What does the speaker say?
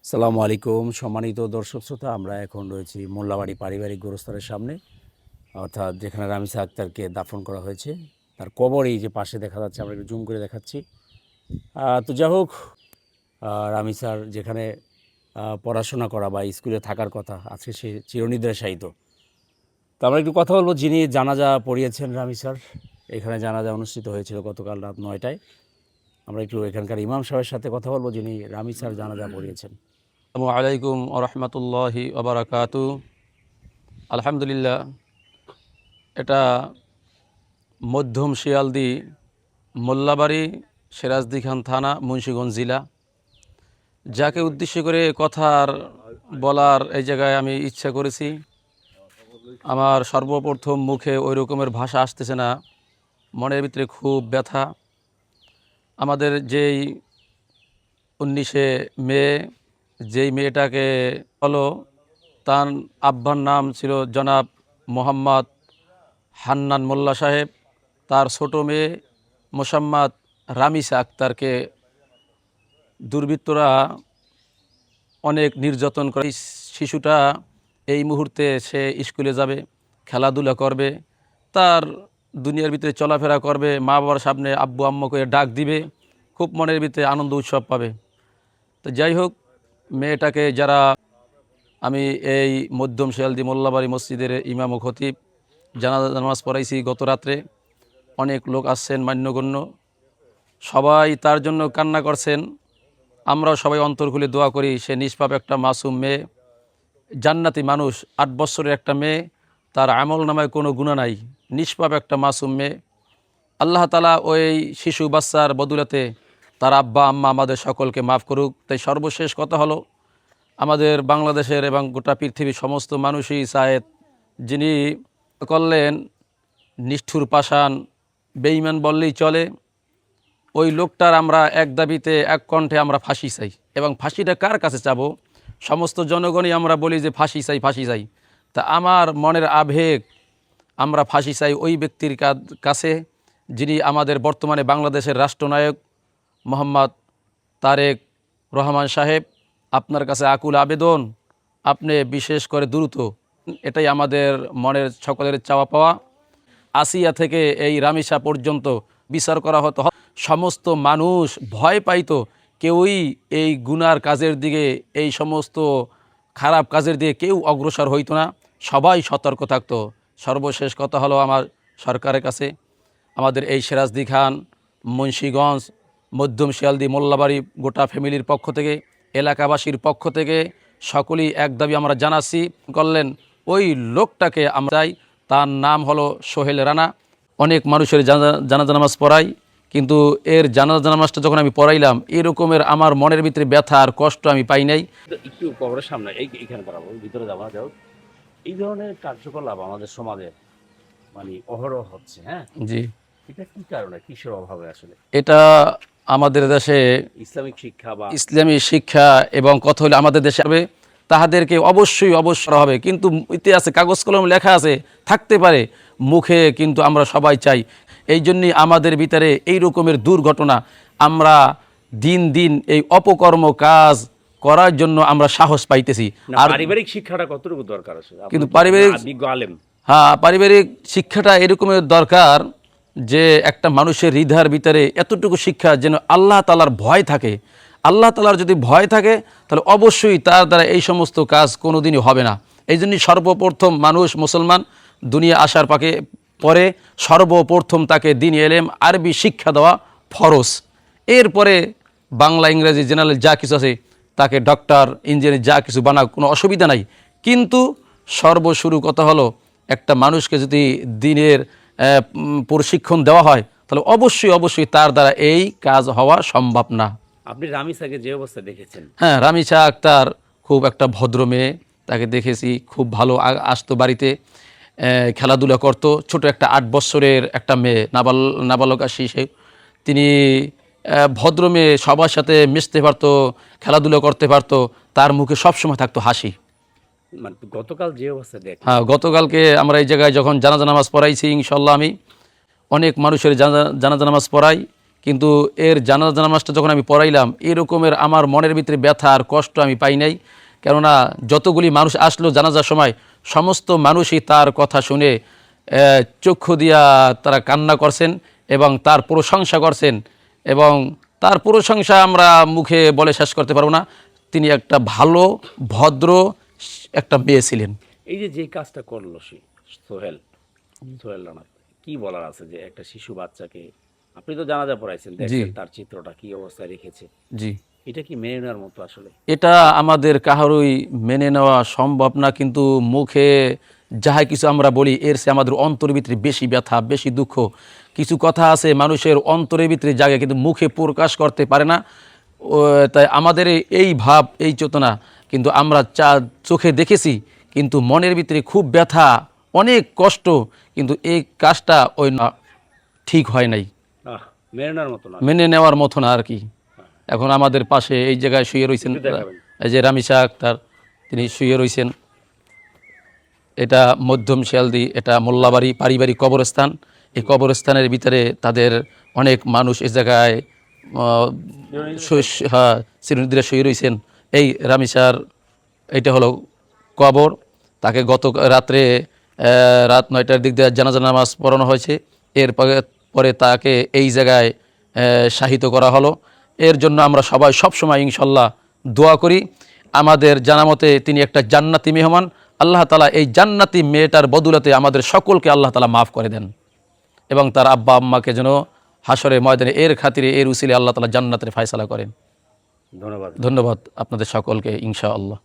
সালামু আলাইকুম সম্মানিত দর্শক শ্রোতা, আমরা এখন রয়েছি মোল্লাবাড়ি পারিবারিক গোরস্থানের সামনে, অর্থাৎ যেখানে রামিসা আক্তারকে দাফন করা হয়েছে। তার কবর এই যে পাশে দেখা যাচ্ছে, আমরা একটু জুম করে দেখাচ্ছি। তো যাই হোক, রামিসার যেখানে পড়াশোনা করা বা স্কুলে থাকার কথা, আজকে সে চিরনিদ্রায় শায়িত। তো আমরা একটু কথা বলবো যিনি জানাজা পড়িয়েছেন রামিসার। এখানে জানাজা অনুষ্ঠিত হয়েছিল গতকাল রাত 9টায়। আমরা একটু এখানকার ইমাম সাহেবের সাথে কথা বলবো যিনি রামিসার জানাজা পড়িয়েছেন। আসসালামু আলাইকুম ওরহমতুল্লাহি ওবারাকাতু। আলহামদুলিল্লাহ, এটা মধ্যম শিয়ালদি মোল্লাবাড়ি সিরাজদি খান থানা মুন্সিগঞ্জ জেলা। যাকে উদ্দেশ্য করে কথার বলার এই জায়গায় আমি ইচ্ছা করেছি, আমার সর্বপ্রথম মুখে ওই রকমের ভাষা আসতেছে না, মনের ভিতরে খুব ব্যথা। আমাদের যেই 19শে মে যেই মেয়েটাকে হলো, তার আব্বার নাম ছিল জনাব মোহাম্মদ হান্নান মোল্লা সাহেব। তার ছোট মেয়ে মোসাম্মদ রামিসা আক্তারকে দুর্বৃত্তরা অনেক নির্যাতন করে। শিশুটা এই মুহূর্তে সে স্কুলে যাবে, খেলাধুলা করবে, তার দুনিয়ার ভিতরে চলাফেরা করবে, মা বাবার সামনে আব্বু আম্মু করে ডাক দিবে, খুব মনের ভিতরে আনন্দ উৎসব পাবে। তো যাই হোক, মেয়েটাকে যারা, আমি এই মধ্যম শিয়ালদি মোল্লাবাড়ি মসজিদের ইমাম ও খতিব, জানাজা নামাজ পড়াইছি গত রাত্রে। অনেক লোক আসছেন, মান্যগণ্য, সবাই তার জন্য কান্না করছেন। আমরাও সবাই অন্তর খুলে দোয়া করি, সে নিষ্পাপ একটা মাসুম মেয়ে, জান্নাতি মানুষ, 8 বছরের একটা মেয়ে, তার আমল নামায় কোনো গুনাহ নাই, নিষ্পাপ একটা মাসুম মেয়ে। আল্লাহ তাআলা ওই শিশু বাচ্চার বদৌলতে তার আব্বা আম্মা আমাদের সকলকে মাফ করুক। তাই সর্বশেষ কথা হলো, আমাদের বাংলাদেশের এবং গোটা পৃথিবীর সমস্ত মানুষই চায়, যিনি করলেন নিষ্ঠুর পাষাণ বেঈমান বললেই চলে, ওই লোকটার আমরা এক দাবিতে এক কণ্ঠে আমরা ফাঁসি চাই। এবং ফাঁসিটা কার কাছে চাবো? সমস্ত জনগণই আমরা বলি যে ফাঁসি চাই, ফাঁসি চাই। তা আমার মনের আবেগ, আমরা ফাঁসি চাই ওই ব্যক্তির কাছে যিনি আমাদের বর্তমানে বাংলাদেশের রাষ্ট্রনায়ক মোহাম্মদ তারেক রহমান সাহেব। আপনার কাছে আকুল আবেদন, আপনি বিশেষ করে দ্রুত, এটাই আমাদের মনের সকলের চাওয়া পাওয়া, আসিয়া থেকে এই রামিসা পর্যন্ত বিচার করা হতো। সমস্ত মানুষ ভয় পাইতো, কেউই এই গুনার কাজের দিকে, এই সমস্ত খারাপ কাজের দিকে কেউ অগ্রসর হইতো না, সবাই সতর্ক থাকতো। সর্বশেষ কথা হলো, আমার সরকারের কাছে, আমাদের এই সিরাজদি খান, মুন্সিগঞ্জ, মধ্যম শিয়ালদি মোল্লাবাড়ি গোটা ফ্যামিলির পক্ষ থেকে, এলাকাবাসীর পক্ষ থেকে সকলেই এক দাবি আমরা জানাচ্ছি করলেন, ওই লোকটাকে আমরা, তার নাম হলো সোহেল রানা। অনেক মানুষের জানাজা নামাজ পড়াই, কিন্তু এর জানাজা নামাজটা যখন আমি পড়াইলাম, এরকমের আমার মনের ভিতরে ব্যথা আর কষ্ট আমি পাই নাই। একটু কবরের সামনে এইখানে দাঁড়াবো, ভিতরে যাওয়া যাও। এই ধরনের কার্যকলাপ আমাদের সমাজে মানে অহরহ হচ্ছে। হ্যাঁ জি, এটা কি কারণে, কিসের অভাবে আসলে? এটা আমাদের দেশে ইসলামিক শিক্ষা বা ইসলামী শিক্ষা এবং কথা হলে আমাদের দেশে হবে, তাহাদেরকে অবশ্যই অবশ্যই হবে। কিন্তু ইতিহাসে কাগজ কলম লেখা আছে, থাকতে পারে, মুখে কিন্তু আমরা সবাই চাই। এই জন্যই আমাদের ভিতরে এই রকমের দুর্ঘটনা, আমরা দিন দিন এই অপকর্ম কাজ করার জন্য আমরা সাহস পাইতেছি। আর পারিবারিক শিক্ষাটা কতটুকু দরকার আছে? কিন্তু পারিবারিক, বিজ্ঞ আলেম, হ্যাঁ, পারিবারিক শিক্ষাটা এরকমের দরকার যে একটা মানুষের হৃদয়ের ভিতরে এতটুকু শিক্ষা যেন আল্লাহ তাআলার ভয় থাকে। আল্লাহ তাআলার যদি ভয় থাকে, তাহলে অবশ্যই তার দ্বারা এই সমস্ত কাজ কোনো দিনই হবে না। এই জন্যই সর্বপ্রথম মানুষ মুসলমান দুনিয়া আসার পরে সর্বপ্রথম তাকে দ্বীন ইলম আরবি শিক্ষা দেওয়া ফরজ। এরপরে বাংলা ইংরেজি জেনারেল যা কিছু আছে, তাকে ডক্টর ইঞ্জিনিয়ার যা কিছু বানা, কোনো অসুবিধা নাই। কিন্তু সর্বশুরু কথা হলো, একটা মানুষকে যদি দ্বীনের প্রশিক্ষণ দেওয়া হয়, তাহলে অবশ্যই অবশ্যই তার দ্বারা এই কাজ হওয়া সম্ভব না। আপনি রামিসাকে যে অবস্থা দেখেছেন? হ্যাঁ, রামিসা আক্তার খুব একটা ভদ্র মেয়ে, তাকে দেখেছি, খুব ভালো আসতো বাড়িতে, খেলাধুলা করতো। ছোট একটা 8 বছরের একটা মেয়ে, নাবালকা শিশু, তিনি ভদ্র মেয়ে, সবার সাথে মিশতে পারতো, খেলাধুলা করতে পারতো, তার মুখে সবসময় থাকতো হাসি। মানে গতকাল যে অবস্থা দেখ, হ্যাঁ, গতকালকে আমরা এই জায়গায় যখন জানাজা নামাজ পড়াইছি, ইনশাল্লাহ আমি অনেক মানুষের জানাজা নামাজ পড়াই, কিন্তু এর জানাজা নামাজটা যখন আমি পড়াইলাম এরকমের আমার মনের ভিতরে ব্যথা আর কষ্ট আমি পাই নাই। কেননা যতগুলি মানুষ আসলো জানাজার সময় সমস্ত মানুষই তার কথা শুনে চক্ষু দিয়া তারা কান্না করছেন এবং তার প্রশংসা করছেন, এবং তার প্রশংসা আমরা মুখে বলে শেষ করতে পারবো না। তিনি একটা ভালো ভদ্র একটা মেয়ে ছিলেন। এই যে কাজটা করলো সোহেল সোহেল রানা, কি বলার আছে যে একটা শিশু বাচ্চাকে, আপনি তো জানাজা পড়াইছেন, দেখছেন তার চিত্রটা কি অবস্থায় রেখেছে, জি, এটা কি মেনে নেওয়ার মতো আসলে? এটা আমাদের কাহারই মেনে নেওয়া সম্ভব না, কিন্তু মুখে যাহা কিছু আমরা বলি এর সে আমাদের অন্তরের ভিতরে বেশি ব্যথা, বেশি দুঃখ। কিছু কথা আছে মানুষের অন্তরের ভিতরে জাগে কিন্তু মুখে প্রকাশ করতে পারে না। তাই আমাদের এই ভাব, এই চেতনা কিন্তু আমরা চোখে দেখেছি, কিন্তু মনের ভিতরে খুব ব্যথা, অনেক কষ্ট, কিন্তু এই কাজটা ওই ঠিক হয় নাই, মেনে নেওয়ার মতো না। মেনে নেওয়ার মতো না আর কি। এখন আমাদের পাশে এই জায়গায় শুয়ে রয়েছেন এই যে রামিসা আক্তার, তিনি শুয়ে রয়েছেন। এটা মধ্যম শিয়ালদি, এটা মোল্লাবাড়ি পারিবারিক কবরস্থান। এই কবরস্থানের ভিতরে তাদের অনেক মানুষ এই জায়গায় চিরনিদ্রা শুয়ে রয়েছেন। এই রামিসার এইটা হলো কবর। তাকে গত রাত্রে রাত 9টার দিক দিয়ে জানাজা নামাজ পড়ানো হয়েছে। পরে তাকে এই জায়গায় শাহিত করা হলো। এর জন্য আমরা সবাই সবসময় ইনশাল্লাহ দোয়া করি। আমাদের জানা মতে তিনি একটা জান্নাতি মেহমান। আল্লাহ তাআলা এই জান্নাতি মেয়েটার বদৌলতে আমাদের সকলকে আল্লাহ তাআলা মাফ করে দেন, এবং তার আব্বা আম্মাকে যেন হাসরের ময়দানে এর খাতিরে, এর উসিলে আল্লাহ তাআলা জান্নাতের ফয়সালা করেন। ধন্যবাদ। ধন্যবাদ আপনাদের সকলকে ইনশাআল্লাহ।